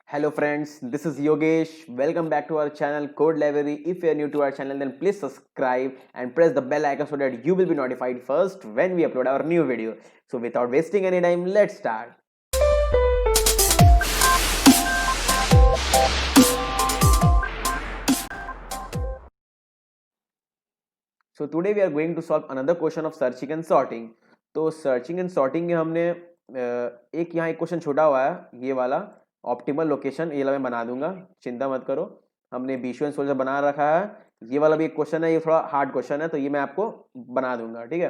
Hello friends, this is Yogesh. Welcome back to our channel Code Library. If you are new to our channel, then please subscribe and press the bell icon so that you will be notified first when we upload our new video. So without wasting any time, let's start. So today we are going to solve another question of searching and sorting. तो searching and sorting में हमने एक यहाँ एक question छोटा हुआ है, ये वाला ऑप्टिमल लोकेशन, ये वाला मैं बना दूंगा, चिंता मत करो। हमने बीशो एंड सोल्जर बना रखा है। ये वाला भी एक क्वेश्चन है, ये थोड़ा हार्ड क्वेश्चन है, तो ये मैं आपको बना दूंगा, ठीक है।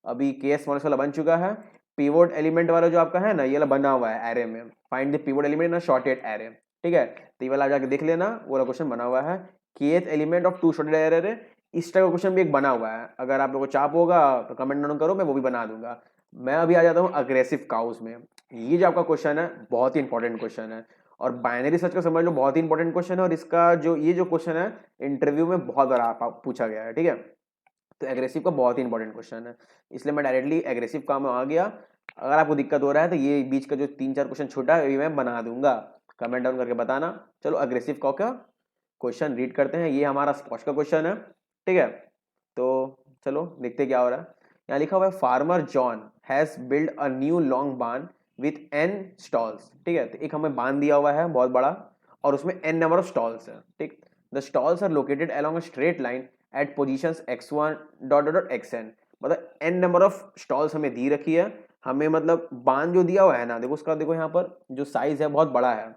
अभी केस मॉडल्स वाला बन चुका है। पिवोट एलिमेंट वाला जो आपका है ना, ये वाला बना हुआ है एरे में, find the pivot element in a shorted array, ठीक है। तो ये वाला जाके देख लेना, वो वाला क्वेश्चन बना हुआ है। kth element of two sorted array, इस टाइप का क्वेश्चन भी एक बना हुआ है। अगर आप लोगों को चाप होगा तो कमेंट डाउन करो, मैं वो भी बना दूंगा। मैं अभी आ जाता हूँ अग्रेसिव काउस में। ये जो आपका क्वेश्चन है बहुत ही इंपॉर्टेंट क्वेश्चन है, और बाइनरी सर्च का समझ लो बहुत ही इंपॉर्टेंट क्वेश्चन है, और इसका जो ये जो क्वेश्चन है इंटरव्यू में बहुत बार पूछा गया है, ठीक है। तो एग्रेसिव का बहुत ही इंपॉर्टेंट क्वेश्चन है, इसलिए मैं डायरेक्टली एग्रेसिव का में आ गया। अगर आपको दिक्कत हो रहा है तो ये बीच का जो 3-4 क्वेश्चन छोटा है ये मैं बना दूंगा, कमेंट डाउन करके बताना। चलो अग्रेसिव का क्वेश्चन रीड करते हैं। ये हमारा स्पॉश का क्वेश्चन है, ठीक है। तो चलो देखते क्या हो रहा है। यहाँ लिखा हुआ है farmer John has build a new long barn with n stalls, ठीक है। तो एक हमें बार्न दिया हुआ है बहुत बड़ा, और उसमें n नंबर ऑफ स्टॉल्स है, ठीक। The stalls are located along a straight line at positions x1 dot dot xn, मतलब n नंबर ऑफ स्टॉल्स हमें दी रखी है। हमें मतलब बार्न जो दिया हुआ है ना, देखो उसका देखो यहाँ पर जो साइज है बहुत बड़ा है,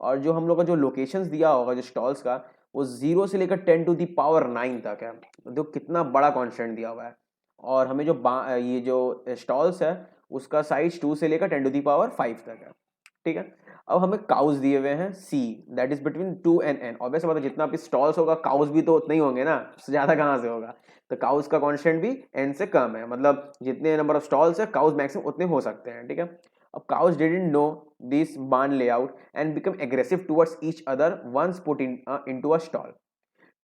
और जो हम लोग का जो लोकेशंस दिया होगा जो स्टॉल्स का, वो 0 से लेकर 10⁻9 तक है। देखो कितना बड़ा कॉन्स्टेंट दिया हुआ है। और हमें जो ये जो स्टॉल्स है उसका साइज 2 से लेकर 10⁵ तक है, ठीक है। अब हमें काउस दिए हुए हैं c, that is between 2 and n। Obvious बात है, जितना भी स्टॉल्स होगा काउस भी तो उतना ही होंगे ना, उससे ज्यादा कहाँ से होगा। तो काउस का कॉन्स्टेंट भी n से कम है, मतलब जितने नंबर ऑफ स्टॉल्स है काउस मैक्सिमम उतने हो सकते हैं, ठीक है। अब cows didn't know this barn layout and become aggressive towards each other once put into a stall.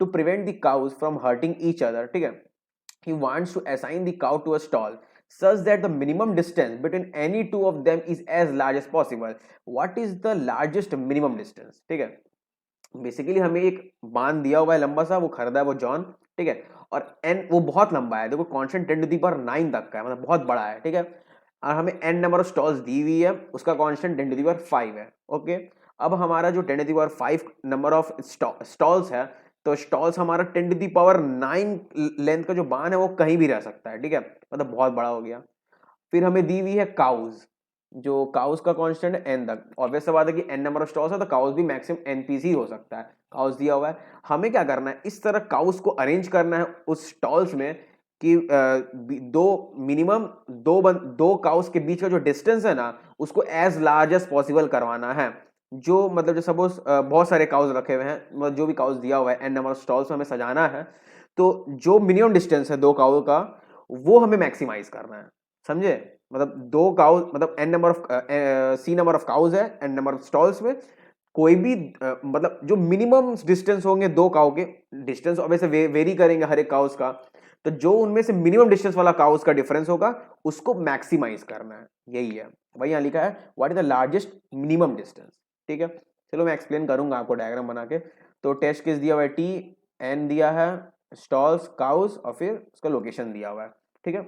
To prevent the cows from hurting each other, ठीक है, he wants to assign the cow to a stall such that the minimum distance between any two of them is as large as possible. What is the largest minimum distance, ठीक है। Basically हमें एक बांध दिया हुआ है लंबा सा, वो खरीदा है वो जॉन, ठीक है। और एन वो बहुत लंबा है, देखो कॉन्स्टेंट 10⁹ तक का है, मतलब बहुत बड़ा है, ठीक है। और हमें n नंबर ऑफ स्टॉल्स दी हुई है, उसका कांस्टेंट 10⁵ है, ओके। अब हमारा जो 10⁵ नंबर ऑफ स्टॉल्स है, तो स्टॉल्स हमारा 10⁹ लेंथ का जो बान है वो कहीं भी रह सकता है, ठीक है, मतलब बहुत बड़ा हो गया। फिर हमें दी हुई है काउज, जो काउस का कांस्टेंट है n तक। ऑब्वियस सा बात है कि n नंबर ऑफ स्टॉल्स है तो काउस भी मैक्सिमम npc ही हो सकता है। काउस दिया हुआ है, हमें क्या करना है, इस तरह काउस को अरेंज करना है उस स्टॉल्स में कि दो काउस के बीच का जो डिस्टेंस है ना, उसको एज लार्ज एज पॉसिबल करवाना है। जो मतलब जो सपोज बहुत सारे काउस रखे हुए हैं, मतलब जो भी काउस दिया हुआ है n नंबर ऑफ स्टॉल्स हमें सजाना है, तो जो मिनिमम डिस्टेंस है दो काउ का वो हमें मैक्सिमाइज करना है, समझे। मतलब दो काउस मतलब n number of C number of cows है n नंबर ऑफ स्टॉल्स में, कोई भी मतलब जो मिनिमम डिस्टेंस होंगे दो काउ के, डिस्टेंस वैसे वेरी करेंगे हर एक काउस का, तो जो उनमें से मिनिमम डिस्टेंस वाला काउस का डिफरेंस होगा उसको मैक्सिमाइज करना है, यही है भाई। यहाँ लिखा है what is the largest minimum distance, ठीक है। चलो मैं एक्सप्लेन करूंगा आपको डायग्राम बना के। तो टेस्ट केस दिया हुआ है टी, एन दिया है, स्टॉल्स काउस, और फिर उसका लोकेशन दिया हुआ है, ठीक है।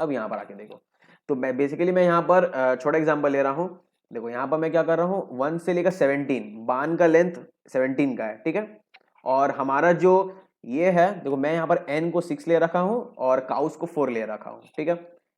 अब यहाँ पर आके देखो, तो मैं यहाँ पर छोटा एग्जांपल ले रहा हूँ। देखो यहाँ पर मैं क्या कर रहा हूँ, 1 से लेकर 17, बान का लेंथ 17 का है, ठीक है। और हमारा जो ये है, देखो मैं यहाँ पर n को 6 ले रखा हूँ और काउस को 4 ले रखा हूँ, ठीक है।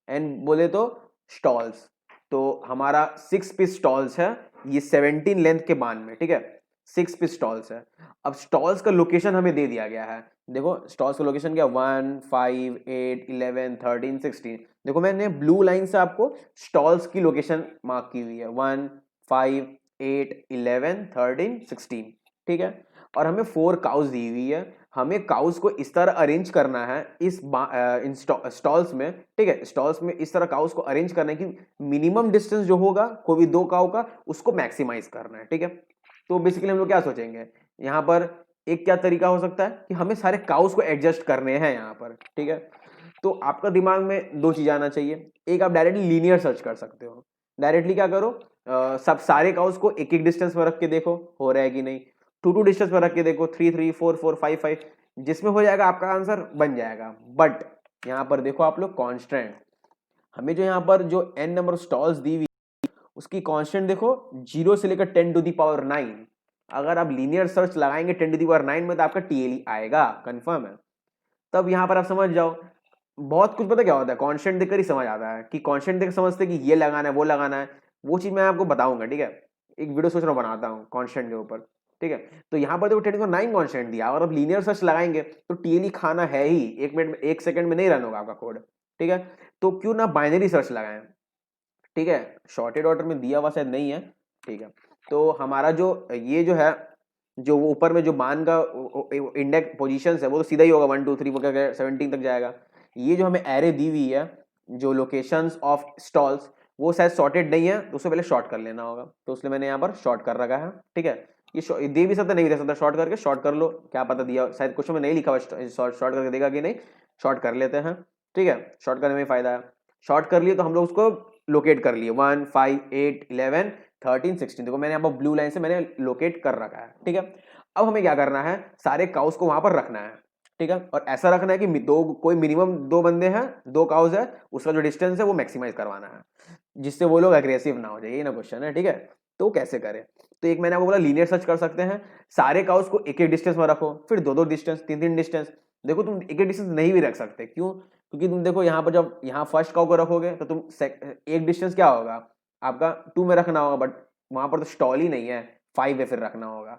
n बोले तो स्टॉल्स, तो हमारा 6 पीस स्टॉल्स है ये 17 लेंथ के बान में, ठीक है। 6 पीस स्टॉल्स है। अब स्टॉल्स का लोकेशन हमें दे दिया गया है, देखो स्टॉल्स का लोकेशन क्या, 1 5 8 11 13 16। देखो मैंने ब्लू लाइन से आपको स्टॉल्स की लोकेशन मार्क की हुई है, 1 5 8 11 13 16, ठीक है। और हमें 4 काउस दी हुई है, हमें काउस को इस तरह अरेंज करना है इन स्टॉल्स में, ठीक है। स्टॉल्स में इस तरह काउस को अरेंज करना है कि मिनिमम डिस्टेंस जो होगा कोई भी दो काउ का उसको मैक्सिमाइज करना है, ठीक है। तो बेसिकली हम लोग क्या सोचेंगे, यहाँ पर एक क्या तरीका हो सकता है कि हमें सारे काउस को एडजस्ट करने हैं यहाँ पर, ठीक है। तो आपका दिमाग में दो चीज आना चाहिए, एक आप डायरेक्टली लीनियर सर्च कर सकते हो। डायरेक्टली क्या करो, सब सारे काउस को एक एक डिस्टेंस पर रख के देखो हो रहा है कि नहीं, 2 डिस्टेंस पर रख के देखो, 3 3 4 4 5 5, जिसमें हो जाएगा आपका आंसर बन जाएगा। बट यहाँ पर देखो आप लोग कांस्टेंट, हमें जो यहाँ पर जो n नंबर स्टॉल्स दी हुई उसकी कांस्टेंट देखो 0 से लेकर 10 टू दी पावर 9। अगर आप लीनियर सर्च लगाएंगे 10 टू दी पावर 9 में तो आपका टीएलई आएगा, कंफर्म है। तब यहाँ पर आप समझ जाओ, बहुत कुछ पता क्या होता है, कांस्टेंट देखकर ही समझ आता है कि कांस्टेंट देख समझते कि ये लगाना है वो लगाना है, वो चीज मैं आपको बताऊंगा, ठीक है। एक वीडियो सोच रहा हूँ बनाता हूँ कांस्टेंट के ऊपर, ठीक है। तो यहाँ पर देखो 10 टू 9 कांस्टेंट दिया और अब लीनियर सर्च लगाएंगे तो टीएलई खाना है ही, 1 मिनट में 1 सेकंड में नहीं रन होगा आपका कोड, ठीक है। तो क्यों ना बाइनरी सर्च लगाएं, ठीक है। शॉर्टेड ऑर्डर में दिया हुआ शायद नहीं है, ठीक है। तो हमारा जो ये जो है, जो वो ऊपर में जो मान का इंडेक्स पोजीशन है वो तो सीधा ही होगा 1 2 3 वगैरह 17 तक जाएगा। ये जो हमें एरे दी हुई है जो लोकेशंस ऑफ स्टॉल्स, वो शायद सॉर्टेड नहीं है, तो उसे पहले शॉर्ट कर लेना होगा, तो इसलिए मैंने यहाँ पर शॉर्ट कर रखा है, ठीक है। ये दे भी सकता नहीं दे सकता, शॉर्ट करके शॉर्ट कर लो, क्या पता दिया शायद क्वेश्चन में नहीं लिखा हुआ शॉर्ट करके देगा कि नहीं, शॉर्ट कर लेते हैं, ठीक है। शॉर्ट करने में फायदा है, शॉर्ट कर लिए तो हम लोग उसको लोकेट कर लिए 1 5 8 11 13 16, देखो मैंने यहाँ पर ब्लू लाइन से मैंने लोकेट कर रखा है, ठीक है। अब हमें क्या करना है, सारे काउस को वहां पर रखना है, ठीक है। और ऐसा रखना है कि दो कोई मिनिमम 2 बंदे हैं, 2 काउस है, उसका जो डिस्टेंस है वो मैक्सिमाइज करवाना है, जिससे वो लोग एग्रेसिव ना हो जाए, यही ना क्वेश्चन है, ठीक है। तो कैसे करें, तो एक मैंने आपको बोला लीनियर सर्च कर सकते हैं, सारे काउस को एक एक डिस्टेंस में रखो, फिर 2 डिस्टेंस 3 डिस्टेंस। देखो तुम एक एक डिस्टेंस नहीं भी रख सकते, क्यों, क्योंकि तुम देखो यहाँ पर जब यहाँ फर्स्ट काउ को रखोगे तो तुम एक डिस्टेंस क्या होगा आपका 2 में रखना होगा, बट वहां पर तो स्टॉल ही नहीं है, 5 है फिर रखना होगा,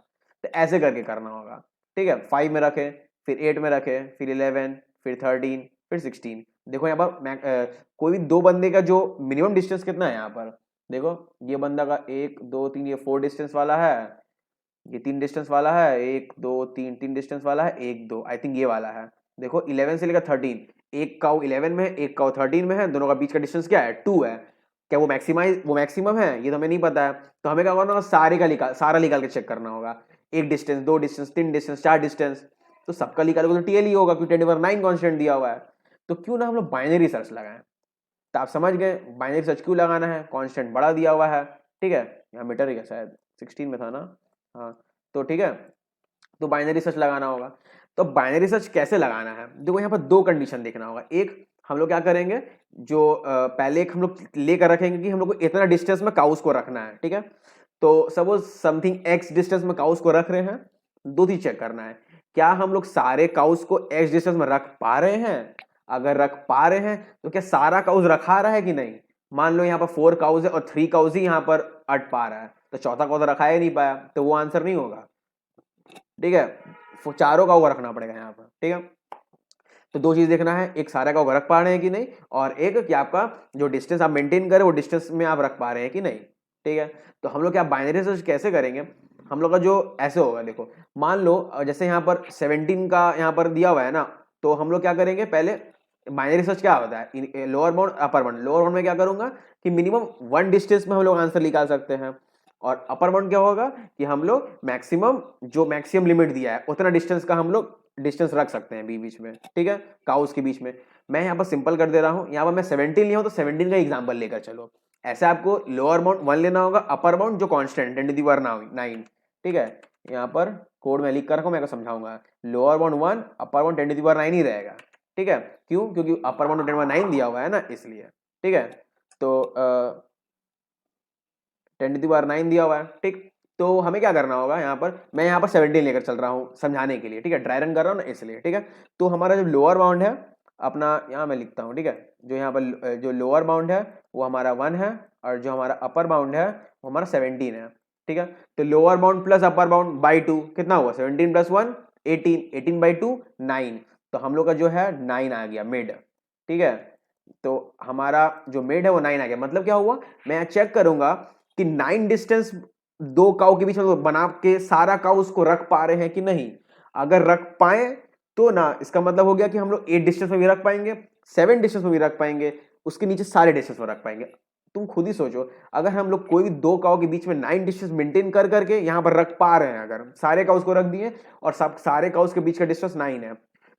तो ऐसे करके करना होगा, ठीक है। 5 में रखे, फिर 8 में रखे, फिर 11, फिर 13, फिर 16। देखो यहाँ पर कोई भी 2 बंदे का जो मिनिमम डिस्टेंस कितना है यहाँ पर, देखो ये बंदा का 1 2 3 ये 4 डिस्टेंस वाला है, ये 3 डिस्टेंस वाला है, 1 2 3 3 डिस्टेंस वाला है, 1 2 आई थिंक ये वाला है। देखो 11 से लेकर 13, एक काउ 11 में है, एक काउ 13 में है, दोनों का बीच का डिस्टेंस क्या है 2 है, क्या वो मैक्सिमम है, ये तो हमें नहीं पता है। तो हमें क्या करना होगा, सारा निकाल के चेक करना होगा, एक डिस्टेंस 2 डिस्टेंस 3 डिस्टेंस 4 डिस्टेंस, तो सबका निकालोगे तो टीएल ही होगा क्योंकि 10⁻9 कांस्टेंट दिया हुआ है। तो क्यों ना हम लोग बाइनरी सर्च लगाएं, तो आप समझ गए बाइनरी सर्च क्यों लगाना है, कांस्टेंट बड़ा दिया हुआ है, ठीक है। यहाँ मीटर ही है शायद 16 में था ना, हाँ, तो ठीक है, तो बाइनरी सर्च लगाना होगा। तो बाइनरी सर्च कैसे लगाना है, देखो यहाँ पर 2 कंडीशन देखना होगा। एक हम लोग क्या करेंगे, जो पहले एक हम लोग लेकर रखेंगे कि हम लोग को इतना डिस्टेंस में काउस को रखना है, ठीक है। तो सपोज समथिंग एक्स डिस्टेंस में काउस को रख रहे हैं, 2 चीज चेक करना है, क्या हम लोग सारे काउस को एक्स डिस्टेंस में रख पा रहे हैं, अगर रख पा रहे हैं तो क्या सारा काउस रखा रहा है कि नहीं। मान लो यहाँ पर 4 काउस है और 3 काउस ही यहाँ पर अट पा रहा है, तो चौथा काउस रखा ही नहीं पाया, तो वो आंसर नहीं होगा, ठीक है। चारों का रखना पड़ेगा यहाँ पर, ठीक है। तो 2 चीज देखना है, एक सारे का रख पा रहे हैं कि नहीं, और एक कि आपका जो डिस्टेंस आप मेंटेन करें वो डिस्टेंस में आप रख पा रहे हैं कि नहीं, ठीक है। तो हम लोग क्या बाइनरी सर्च कैसे करेंगे, हम लोग का जो ऐसे होगा, देखो मान लो जैसे यहाँ पर 17 का यहाँ पर दिया हुआ है ना, तो हम लोग क्या करेंगे, पहले बाइनरी सर्च क्या होता है, lower bound upper bound. Lower bound में क्या करूंगा कि मिनिमम 1 डिस्टेंस में हम लोग आंसर निकाल सकते हैं, और अपर बाउंड क्या होगा कि हम लोग मैक्सिमम जो मैक्सिमम लिमिट दिया है उतना डिस्टेंस का हम लोग डिस्टेंस रख सकते हैं बीच में, ठीक है, काउस के बीच में। मैं यहाँ पर सिंपल कर दे रहा हूँ, यहाँ पर मैं 17 लिया हूँ तो 17 का एग्जाम्पल लेकर चलो। ऐसे आपको लोअर बाउंड 1 लेना होगा, अपर बाउंड जो कॉन्स्टेंट 10 टू द पावर 9, ठीक है। यहाँ पर कोड में लिख कर रखा हूँ, मैं समझाऊंगा, lower bound 1, upper bound 10 to the power 9 ही रहेगा, ठीक है। क्यों, क्योंकि upper bound 10 to the power 9 दिया हुआ है ना, इसलिए, ठीक है। तो 10 टू द पावर 9 दिया हुआ है, ठीक। तो हमें क्या करना होगा, यहाँ पर मैं यहाँ पर 17 लेकर चल रहा हूँ समझाने के लिए, ठीक है, ड्राई रन कर रहा हूँ ना इसलिए, ठीक है। तो हमारा जो लोअर बाउंड है अपना, यहाँ मैं लिखता हूँ, ठीक है, जो यहाँ पर जो लोअर बाउंड है वो हमारा 1 है, और जो हमारा अपर बाउंड है वो हमारा 17 है, ठीक है। तो lower bound plus upper bound by 2 कितना हुआ, 17 + 1 18, 18 बाई 2 9, तो हम लोग का जो है 9 आ गया मिड, ठीक है। तो हमारा जो मिड है वो 9 आ गया, मतलब क्या हुआ, मैं चेक करूंगा कि 9 डिस्टेंस 2 काउ के बीच में बना के सारा काउ उसको रख पा रहे हैं कि नहीं। अगर रख पाए तो ना, इसका मतलब हो गया कि हम लोग 8 डिस्टेंस में भी रख पाएंगे, 7 डिस्टेंस में भी रख पाएंगे, उसके नीचे सारे डिस्टेंस में रख पाएंगे। तुम खुद ही सोचो, अगर हम लोग कोई भी 2 काउ के बीच में 9 डिस्टेंस मेंटेन कर करके यहाँ पर रख पा रहे हैं, अगर सारे काउस को रख दिए और सब सारे काउस के बीच का डिस्टेंस 9 है,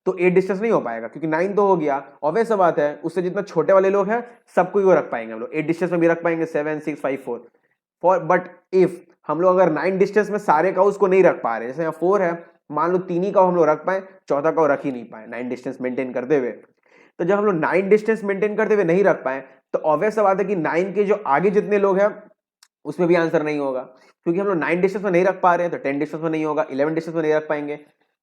तो 8 डिस्टेंस नहीं हो पाएगा, क्योंकि 9 तो हो गया, ऑब्वियस सा बात है, उससे जितना छोटे वाले लोग हैं सबको ही वो रख पाएंगे हम लोग, 8 डिस्टेंस में भी रख पाएंगे, 7 6 5 4 फॉर बट इफ हम लोग अगर 9 डिस्टेंस में सारे काउस को नहीं रख पा रहे, जैसे यहाँ 4 है, मान लो 3 ही काउ हम लोग रख पाए, चौथा काउ रख ही नहीं पाए 9 डिस्टेंस मेंटेन करते हुए, तो जब हम लोग 9 डिस्टेंस मेंटेन करते हुए नहीं रख पाए तो ऑब्वियस सा बात है कि 9 के जो आगे जितने लोग हैं उसमें भी आंसर नहीं होगा, क्योंकि हम लोग 9 डिस्टेंस में नहीं रख पा रहे हैं तो 10 डिस्टेंस में नहीं होगा, 11 डिस्टेंस में नहीं रख पाएंगे।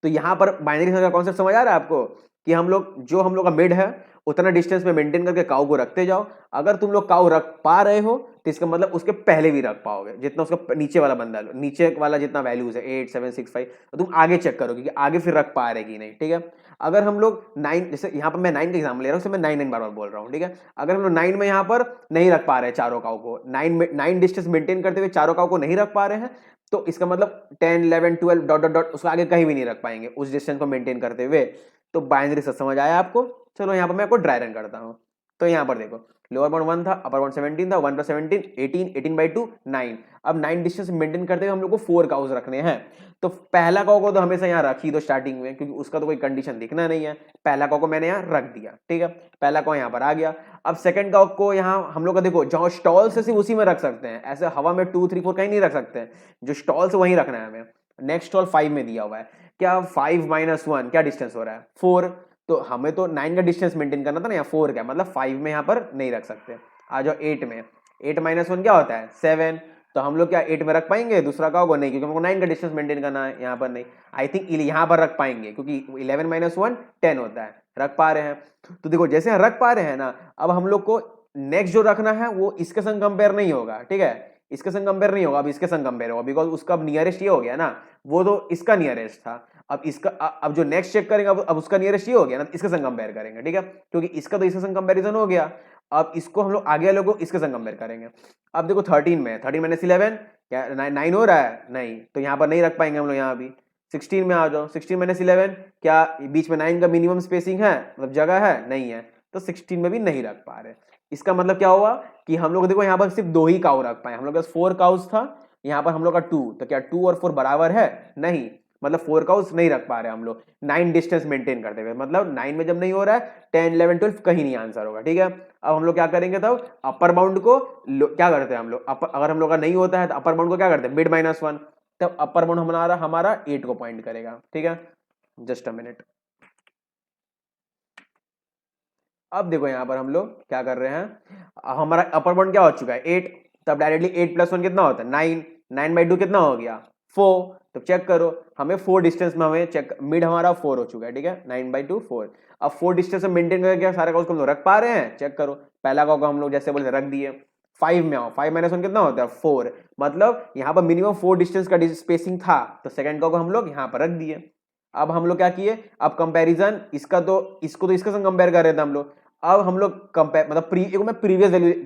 तो यहां पर बाइनरी सर्च का कॉन्सेप्ट समझ आ रहा है आपको कि हम लोग का मिड है उतना डिस्टेंस में मेंटेन करके काउ को रखते जाओ। अगर तुम लोग काउ रख पा रहे हो तो इसका मतलब उसके पहले भी रख पाओगे, जितना उसका नीचे वाला बंदा नीचे वाला जितना वैल्यूज है 8 7 6 5, तो तुम आगे चेक करोगे कि आगे फिर रख पा रहे कि नहीं। ठीक है, अगर हम लोग 9, जैसे यहाँ पर मैं 9 का एग्जाम्पल ले रहा हूँ, मैं 9 बार बोल रहा हूँ। ठीक है, अगर हम लोग 9 में यहाँ पर नहीं रख पा रहे हैं चारों काउ को, 9 डिस्टेंस मेंटेन करते हुए चारों काउ को नहीं रख पा रहे हैं, तो इसका मतलब 10 11 12 डॉट डॉट डॉट उसको आगे कहीं भी नहीं रख पाएंगे उस डिस्टेंस को मेंटेन करते हुए। तो बाइनरी सर्च समझ आया आपको? चलो यहाँ पर मैं आपको ड्राई रन करता हूँ। तो यहाँ पर देखो लोअर बाउंड 1 था, अपर बाउंड 17 था, 1 + 17 18, 18/2 9। अब 9 डिस्टेंस मेंटेन करते हुए हम लोग को 4 काउस रखने हैं। तो पहला काउ को तो हमेशा यहाँ रख ही दो स्टार्टिंग में, क्योंकि उसका तो कोई कंडीशन दिखना नहीं है। पहला काउ को मैंने यहाँ रख दिया। ठीक है, पहला काउ यहाँ पर आ गया। अब सेकंड काउ को यहाँ हम लोग का देखो जहाँ स्टॉल से सिर्फ उसी में रख सकते हैं, ऐसे हवा में 2 3 4 कहीं नहीं रख सकते हैं, जो स्टॉल से वहीं रखना है हमें। नेक्स्ट स्टॉल 5 में दिया हुआ है, क्या 5 - 1 क्या डिस्टेंस हो रहा है 4, तो हमें तो 9 का डिस्टेंस मेंटेन करना था ना, यहाँ 4 का मतलब 5 में यहाँ पर नहीं रख सकते। आ जाओ 8 में, 8 - 1 क्या होता है 7, तो हम लोग क्या 8 में रख पाएंगे दूसरा का होगा नहीं, क्योंकि हमको 9 का डिस्टेंस मेंटेन करना है, यहाँ पर नहीं। आई थिंक यहाँ पर रख पाएंगे क्योंकि 11 - 1 10 होता है, रख पा रहे हैं। तो देखो जैसे रख पा रहे हैं ना, अब हम लोग को नेक्स्ट जो रखना है वो इसके संग कंपेयर नहीं होगा। ठीक है, इसके संग कंपेयर नहीं होगा, अब इसके संग कंपेयर होगा, बिकॉज उसका अब नियरेस्ट ये हो गया ना, वो तो इसका नियरेस्ट था। अब इसका अब जो नेक्स्ट चेक करेंगे अब उसका नियरेस्ट ये हो गया ना, इसके संग कंपेयर करेंगे। ठीक है, क्योंकि इसका तो इसके संग कंपैरिजन हो गया, अब इसको हम लोग आगे वाले को इसके संग कंपेयर करेंगे। अब देखो 13 में 13 - 11 क्या 9 हो रहा है नहीं, तो यहाँ पर नहीं रख पाएंगे हम लोग। यहाँ भी 16 में आ जाओ, 16 - 11 क्या बीच में 9 का मिनिमम स्पेसिंग है, मतलब जगह है नहीं है, तो 16 में भी नहीं रख पा रहे। इसका मतलब क्या हुआ कि हम लोग देखो यहाँ पर सिर्फ 2 ही काउ रख पाए, हम लोग के पास 4 काउस था, यहाँ पर हम लोग का 2, तो क्या 2 और 4 बराबर है नहीं, मतलब 4 काउस नहीं रख पा रहे हम लोग 9 डिस्टेंस मेंटेन करते हुए। मतलब 9 में जब नहीं हो रहा है 10 11 12 कहीं नहीं आंसर होगा। ठीक है, अब हम लोग क्या करेंगे तब अपर बाउंड को क्या करते हैं हम लोग, अगर हम लोग का नहीं होता है तो अपर बाउंड को क्या करते हैं मिड -1, तब अपर बाउंड हमारा 8 को पॉइंट करेगा। ठीक है, जस्ट अ मिनट। अब देखो यहाँ पर हम लोग क्या कर रहे हैं, हमारा अपर बाउंड क्या हो चुका है 8, तब डायरेक्टली 8 + 1 कितना होता है 9, 9/2 कितना हो गया 4, तो चेक करो हमें 4 डिस्टेंस में हमें चेक मिड हमारा 4 हो चुका है। ठीक है, 9/2 4। अब 4 डिस्टेंस में मेंटेन करके क्या सारा का उसको हम लोग रख पा रहे हैं, चेक करो। पहला का हम लोग जैसे बोले रख दिए। 5 में आओ, 5 - 1 कितना होता है 4, मतलब यहाँ पर मिनिमम 4 डिस्टेंस का स्पेसिंग था, तो सेकंड का हम लोग यहाँ पर रख दिए। अब हम लोग क्या किए, अब कंपैरिजन इसका तो इसको तो इसके संग कंपेयर कर रहे थे हम लोग। अब हम लोग कंपेयर मतलब मैं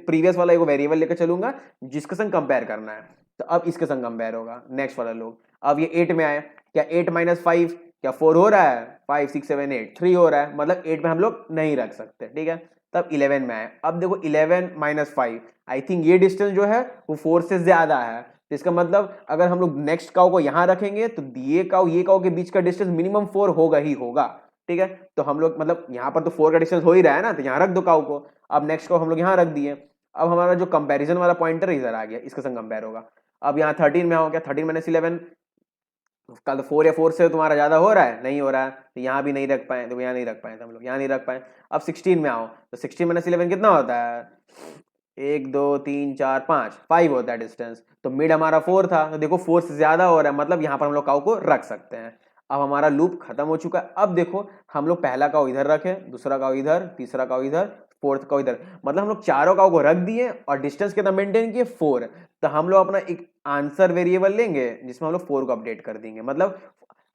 प्रीवियस वाला एक वेरिएबल लेकर चलूंगा जिसके संग कंपेयर करना है, तो अब इसके संग कंपेयर होगा नेक्स्ट वाला लोग। अब ये 8 में आए, क्या 8 - 5 क्या 4 हो रहा है, 5 6 7 8 3 हो रहा है, मतलब 8 में हम लोग नहीं रख सकते। ठीक है, तब 11 में आए। अब देखो 11 - 5, आई थिंक ये डिस्टेंस जो है वो 4 से ज्यादा है, तो इसका मतलब अगर हम लोग नेक्स्ट काउ को यहां रखेंगे तो ये काउ के बीच का डिस्टेंस मिनिमम 4 होगा ही होगा। ठीक है, तो हम लोग मतलब यहाँ पर तो 4 का डिस्टेंस हो ही रहा है ना, तो यहाँ रख दो काउ को। अब नेक्स्ट काउ हम लोग यहाँ रख दिए। अब हमारा जो कंपैरिजन वाला पॉइंटर इधर आ गया, इसके संग कंपेयर होगा। अब यहाँ 13 में हो गया, 13 - 11 कल तो 4 या 4 से तुम्हारा ज्यादा हो रहा है नहीं हो रहा है, तो यहाँ भी नहीं रख पाए, तो यहाँ नहीं रख पाए हम लोग, यहाँ नहीं रख पाए। अब 16 में आओ, तो 16 - 11 कितना होता है 1 2 3 4 5 5 होता है डिस्टेंस, तो मिड हमारा 4 था, तो देखो 4 से ज्यादा हो रहा है, मतलब यहाँ पर हम लोग काउ को रख सकते हैं। अब हमारा लूप खत्म हो चुका है। अब देखो हम लोग पहला काउ इधर रखे, दूसरा काउ इधर, तीसरा काउ इधर, फोर्थ काउ इधर, मतलब हम लोग चारों काउ को रख दिए और डिस्टेंस कितना मेंटेन किए 4। तो हम लोग अपना एक आंसर वेरिएबल लेंगे जिसमें हम लोग 4 को अपडेट कर देंगे, मतलब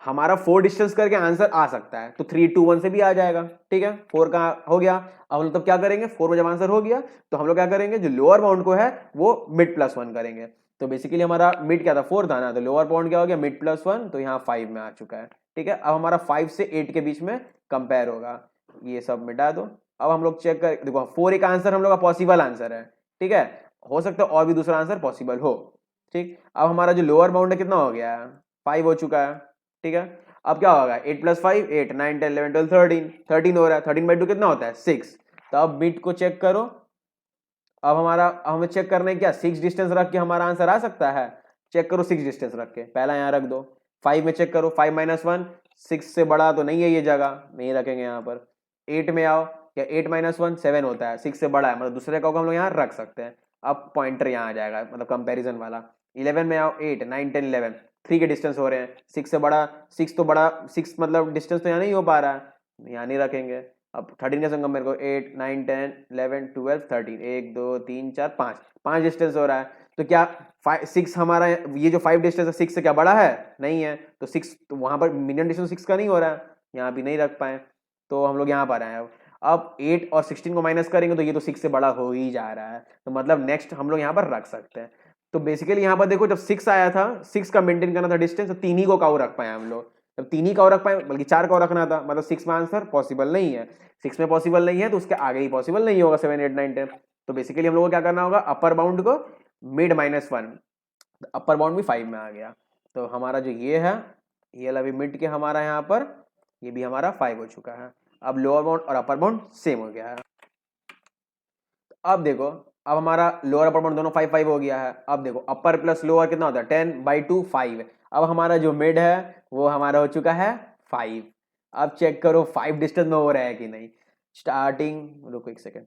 हमारा 4 डिस्टेंस करके आंसर आ सकता है, तो 3 2 1 से भी आ जाएगा। ठीक है, 4 का हो गया। अब हम लोग तब क्या करेंगे, 4 में जब आंसर हो गया तो हम लोग क्या करेंगे, जो लोअर बाउंड को है वो मिड +1 करेंगे। तो बेसिकली हमारा मिड क्या था 4 था ना, तो लोअर बाउंड क्या हो गया मिड +1, तो यहाँ 5 में आ चुका है। ठीक है, अब हमारा 5 से 8 के बीच में कंपेयर होगा, ये सब मिटा दो। अब हम लोग चेक कर देखो 4 एक आंसर हम लोग का पॉसिबल आंसर है। ठीक है, हो सकता है और भी दूसरा आंसर पॉसिबल हो। ठीक, अब हमारा जो लोअर बाउंड है कितना हो गया 5 हो चुका है। ठीक है, अब क्या होगा 8 + 5 8 9 10 11 12 13 13 हो रहा है, 13/2 कितना होता है 6। तो अब मिड को चेक करो, अब हमारा हमें चेक करना है क्या, 6 डिस्टेंस रख के हमारा आंसर आ सकता है। चेक करो 6 डिस्टेंस रख के, पहला यहाँ रख दो। 5 में चेक करो, 5 - 1 6 से बड़ा तो नहीं है, ये जगह नहीं रखेंगे यहाँ पर। 8 में आओ, क्या 8 - 1 7 होता है, 6 से बड़ा है, मतलब दूसरे का हम लोग यहाँ रख सकते हैं। अब पॉइंटर यहाँ आ जाएगा, मतलब कंपैरिजन वाला। 11 में आओ, 8 9 10 11 3 के डिस्टेंस हो रहे हैं, 6 से बड़ा, 6 तो बड़ा, 6 मतलब डिस्टेंस तो यहाँ नहीं हो पा रहा है, यहाँ नहीं रखेंगे। अब 13 के संग कंपेयर करो, 8 9 10 11 12 13 1 2 3 4 5 5 डिस्टेंस हो रहा है। तो क्या 6 हमारा, ये जो 5 डिस्टेंस है 6 से क्या बड़ा है, नहीं है, तो 6 तो वहां पर मिनिमम डिस्टेंस 6 का नहीं हो रहा है, यहाँ भी नहीं रख पाए, तो हम लोग यहाँ पर आए। अब 8 और 16 को माइनस करेंगे तो ये तो 6 से बड़ा हो ही जा रहा है, तो मतलब नेक्स्ट हम लोग यहाँ पर रख सकते हैं। तो बेसिकली यहाँ पर देखो, जब 6 आया था, 6 का मेंटेन करना था डिस्टेंस, तो 3 ही को काउ रख पाए हम लोग। जब 3 ही काउ रख पाए, बल्कि 4 काउ रखना था, मतलब 6 में आंसर पॉसिबल नहीं है। 6 में पॉसिबल नहीं है तो उसके आगे ही पॉसिबल नहीं होगा, 7 8 9 10। तो बेसिकली हम लोग को क्या करना होगा, अपर बाउंड को मिड -1, अपर बाउंड भी 5 में आ गया। तो हमारा जो ये है, ये वाला भी मिड के हमारा यहाँ पर, ये भी हमारा 5 हो चुका है। अब लोअर बाउंड और अपर बाउंड सेम हो गया है। अब देखो, अब हमारा लोअर अपर बाउंड दोनों 5 5 हो गया है। अब देखो अपर प्लस लोअर कितना होता है, 10/2 5। अब हमारा जो मिड है वो हमारा हो चुका है 5। अब चेक करो 5 डिस्टेंस में हो रहा है कि नहीं। स्टार्टिंग, रुको एक सेकेंड,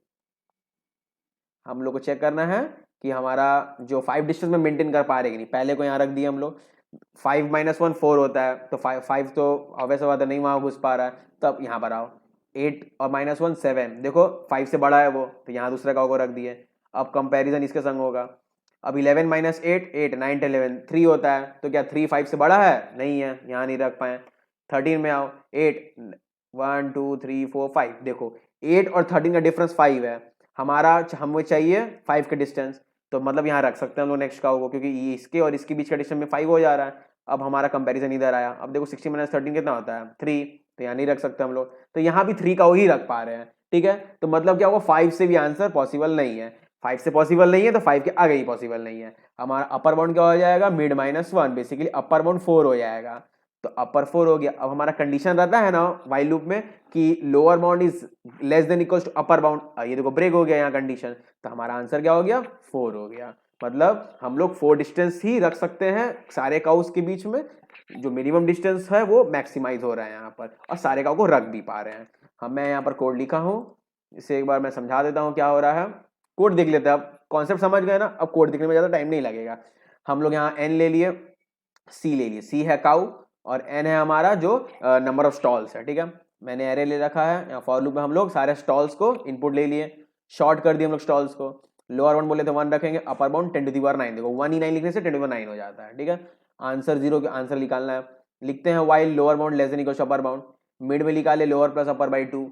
हम लोग को चेक करना है कि हमारा जो 5 डिस्टेंस में मेंटेन कर पा रहे कि नहीं। पहले को यहाँ रख दिए हम लोग, 5 - 1 4 होता है, तो 5 तो ऑब्वियस बात है नहीं वहां घुस पा रहा है। तो अब यहाँ पर आओ, 8 और -1 7, देखो 5 से बड़ा है वो, तो यहाँ दूसरे का को रख दिए। अब कंपैरिजन इसके संग होगा। अब 11 - 8 8 9 10 11 3 होता है, तो क्या 3 5 से बड़ा है, नहीं है, यहाँ नहीं रख पाए। 13 में आओ, 8 1 2 3 4 5, देखो 8 और 13 का डिफरेंस 5 है, हमारा हमें चाहिए 5 का डिस्टेंस, तो मतलब यहाँ रख सकते हैं हम लोग नेक्स्ट का होगा, क्योंकि ये इसके और इसके बीच का डिस्टेंस में 5 हो जा रहा है। अब हमारा कंपैरिजन इधर आया। अब देखो 16 - 13 कितना होता है, 3, तो यहाँ नहीं रख सकते हम लोग, तो यहाँ भी 3 का ही रख पा रहे हैं। ठीक है, तो मतलब क्या होगा, 5 से भी आंसर पॉसिबल नहीं है। 5 से पॉसिबल नहीं है तो 5 के आगे ही पॉसिबल नहीं है। हमारा अपर बाउंड क्या हो जाएगा, मिड -1, बेसिकली अपर बाउंड 4 हो जाएगा। तो अपर 4 हो गया। अब हमारा कंडीशन रहता है ना व्हाइल लूप में कि lower bound is less than equals to upper bound, ये देखो ब्रेक हो गया यहाँ कंडीशन, तो हमारा आंसर क्या हो गया, 4 हो गया। मतलब हम लोग 4 डिस्टेंस ही रख सकते हैं सारे काउस के बीच में, जो मिनिमम डिस्टेंस है वो मैक्सिमाइज हो रहा है यहाँ पर, और सारे काउ को रख भी पा रहे हैं हम। मैं यहाँ पर कोड लिखा हूँ, इसे एक बार मैं समझा देता हूँ क्या हो रहा है। कोड देख लेते हैं, अब कॉन्सेप्ट समझ गए ना, अब कोड दिखने में ज्यादा टाइम नहीं लगेगा। हम लोग यहाँ एन ले लिए, सी ले लिए, सी है काउ और एन है हमारा जो नंबर ऑफ स्टॉल्स है। ठीक है, मैंने एरे ले रखा है, यहाँ फॉर लूप में हम लोग सारे स्टॉल्स को इनपुट ले लिए, शॉर्ट कर दिए हम लोग स्टॉल्स को। लोअर बाउंड बोले तो 1 रखेंगे, अपर बाउंड 10⁻9, देखो 1 ही 9 लिखने से 10⁻9 हो जाता है। ठीक है, आंसर 0 के आंसर निकालना है। लिखते हैं while lower bound less than equal to upper bound, mid में निकाले लोअर प्लस अपर बाई 2।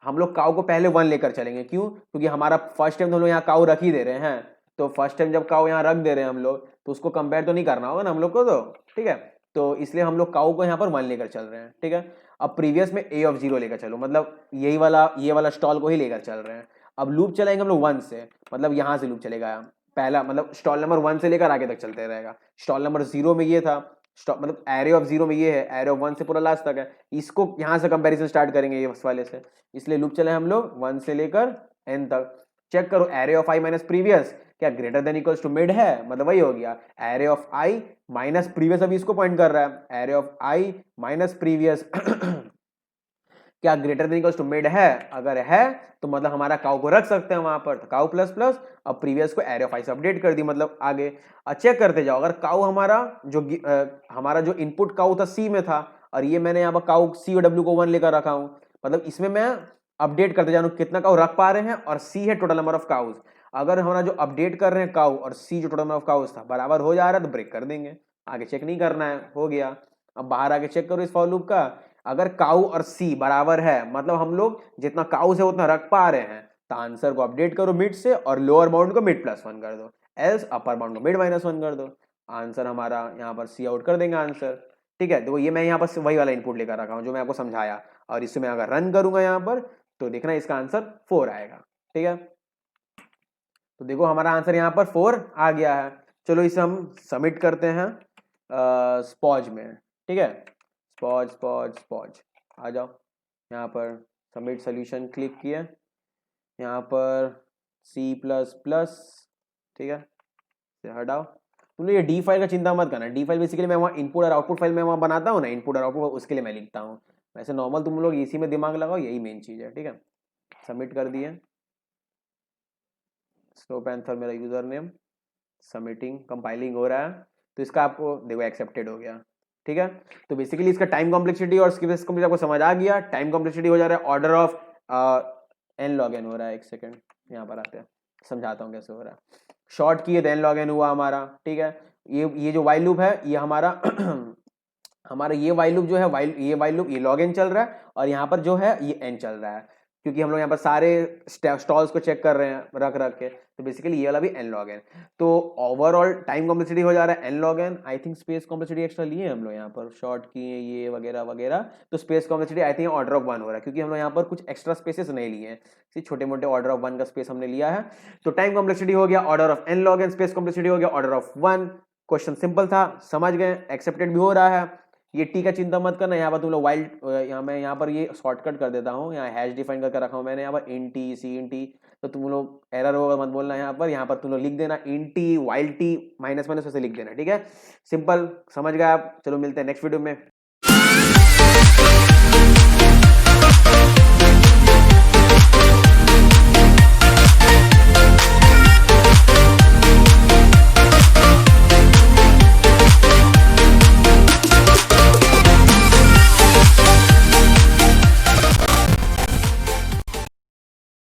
हम लोग काउ को पहले 1 लेकर चलेंगे, क्यों, क्योंकि हमारा फर्स्ट टाइम तो हम लोग यहाँ काउ रख ही दे रहे हैं, तो फर्स्ट टाइम जब काउ यहाँ रख दे रहे हैं हम लोग, तो उसको कंपेयर तो नहीं करना होगा ना हम लोग को, तो ठीक है, तो इसलिए हम लोग काउ को यहाँ पर 1 लेकर चल रहे हैं। ठीक है, अब प्रीवियस में a ऑफ 0 लेकर चलो, मतलब यही वाला, ये वाला स्टॉल को ही लेकर चल रहे हैं। अब लूप चलाएंगे हम लोग 1 से, मतलब यहाँ से लूप चलेगा, पहला मतलब स्टॉल नंबर 1 से लेकर आगे तक चलते रहेगा। स्टॉल नंबर 0 में ये था, मतलब एरे ऑफ 0 में ये है, एरे ऑफ 1 से पूरा लास्ट तक है, इसको यहाँ से कंपैरिजन स्टार्ट करेंगे ये वाले से, इसलिए लूप चले हम लोग 1 से लेकर n तक। चेक करो array of i minus previous क्या greater than equals to mid है, मतलब वही हो गया, array of i minus previous, अभी इसको पॉइंट कर रहा है, array of i minus previous क्या greater than equals to mid है, अगर है तो मतलब हमारा काउ को रख सकते हैं वहां पर, तो काउ प्लस प्लस, अब प्रीवियस को एरे ऑफ i से अपडेट कर दी, मतलब आगे चेक करते जाओ। अगर काउ हमारा जो हमारा जो इनपुट काउ था सी में था, और ये मैंने यहाँ पर काउ सी और डब्ल्यू को 1 लेकर रखा हूं, मतलब इसमें मैं अपडेट करते जा रहा हूं कितना काउ रख पा रहे हैं, और सी है टोटल नंबर ऑफ काउज। अगर हमारा जो अपडेट कर रहे हैं काउ और सी जो टोटल नंबर ऑफ काउज था बराबर हो जा रहा है तो ब्रेक कर देंगे, आगे चेक नहीं करना है, हो गया। अब बाहर आके चेक करो इस फॉर लूप का, अगर काउ और सी बराबर है, मतलब हम लोग जितना काउस है उतना रख पा रहे हैं, तो आंसर को अपडेट करो मिड से, और लोअर बाउंड को मिड +1 कर दो, एल्स अपर बाउंड को मिड -1 कर दो। आंसर हमारा यहाँ पर सी आउट कर देंगे आंसर। ठीक है, देखो ये मैं यहाँ पर वही वाला इनपुट लेकर रखा हूँ जो मैं आपको समझाया, और इससे मैं अगर रन करूंगा यहाँ पर तो देखना इसका आंसर 4 आएगा। ठीक है, तो देखो हमारा आंसर यहाँ पर 4 आ गया है। चलो इसे हम सबमिट करते हैं स्पॉज में। ठीक है, स्पॉज स्पॉज स्पॉज, आ जाओ यहाँ पर, सबमिट सोल्यूशन क्लिक किया, यहाँ पर सी प्लस प्लस, ठीक है, हटाओ। तुम लोग ये डी फाइल का चिंता मत करना, डी फाइल बेसिकली मैं वहाँ इनपुट और आउटपुट फाइल में वहाँ बनाता हूँ ना, इनपुट और आउटपुट उसके लिए मैं लिखता हूँ। वैसे नॉर्मल तुम लोग इसी में दिमाग लगाओ, यही मेन चीज़ है, ठीक है। सबमिट कर दिए, स्नो पैंथर मेरा यूजर नेम, सबमिटिंग, कंपाइलिंग हो रहा है, तो इसका आपको देखो एक्सेप्टेड हो गया, ठीक है। तो बेसिकली इसका टाइम कॉम्प्लेक्सिटी और स्किप कॉम्प्लेक्सिटी आपको समझ आ गया। टाइम कॉम्प्लेक्सिटी हो जा रहा है order of n log n हो रहा है। एक सेकेंड यहाँ पर आते हैं, समझाता हूँ कैसे हो रहा है। शॉर्ट किए तो एन लॉग एन हुआ हमारा, ठीक है। ये जो वाइल लूप है ये हमारा हमारा ये वाइल लूप जो है ये वाइल लूप ये लॉग एन चल रहा है, और यहाँ पर जो है ये एन चल रहा है, क्योंकि हम लोग यहाँ पर सारे स्टॉल्स को चेक कर रहे हैं रख रख के, तो बेसिकली ये वाला भी एन लॉग एन। तो ओवरऑल टाइम कॉम्प्लेक्सिटी हो जा रहा है n log n. I think space complexity extra लिए हम लोग यहाँ पर, शॉर्ट किए ये वगैरह वगैरह, तो space complexity I think order of 1 हो रहा है, क्योंकि हम लोग यहाँ पर कुछ एक्स्ट्रा स्पेसेस नहीं लिए हैं, सिर्फ छोटे मोटे ऑर्डर ऑफ 1 का स्पेस हमने लिया है। तो टाइम कॉम्प्लेक्सिटी हो गया order of n log n, space complexity हो गया ऑर्डर ऑफ 1। क्वेश्चन सिंपल था, समझ गए, एक्सेप्टेड भी हो रहा है। ये टी का चिंता मत करना, यहाँ पर तुम लोग वाइल्ड, यहाँ मैं यहाँ पर ये शॉर्टकट कर देता हूँ, यहाँ हैश डिफाइन करके रखा हूँ मैंने यहाँ पर इन टी सी इन टी, तो तुम लोग एरर होगा मत बोलना, यहाँ पर तुम लोग लिख देना int while T minus minus वैसे लिख देना, ठीक है। सिंपल, समझ गए आप। चलो मिलते हैं नेक्स्ट वीडियो में।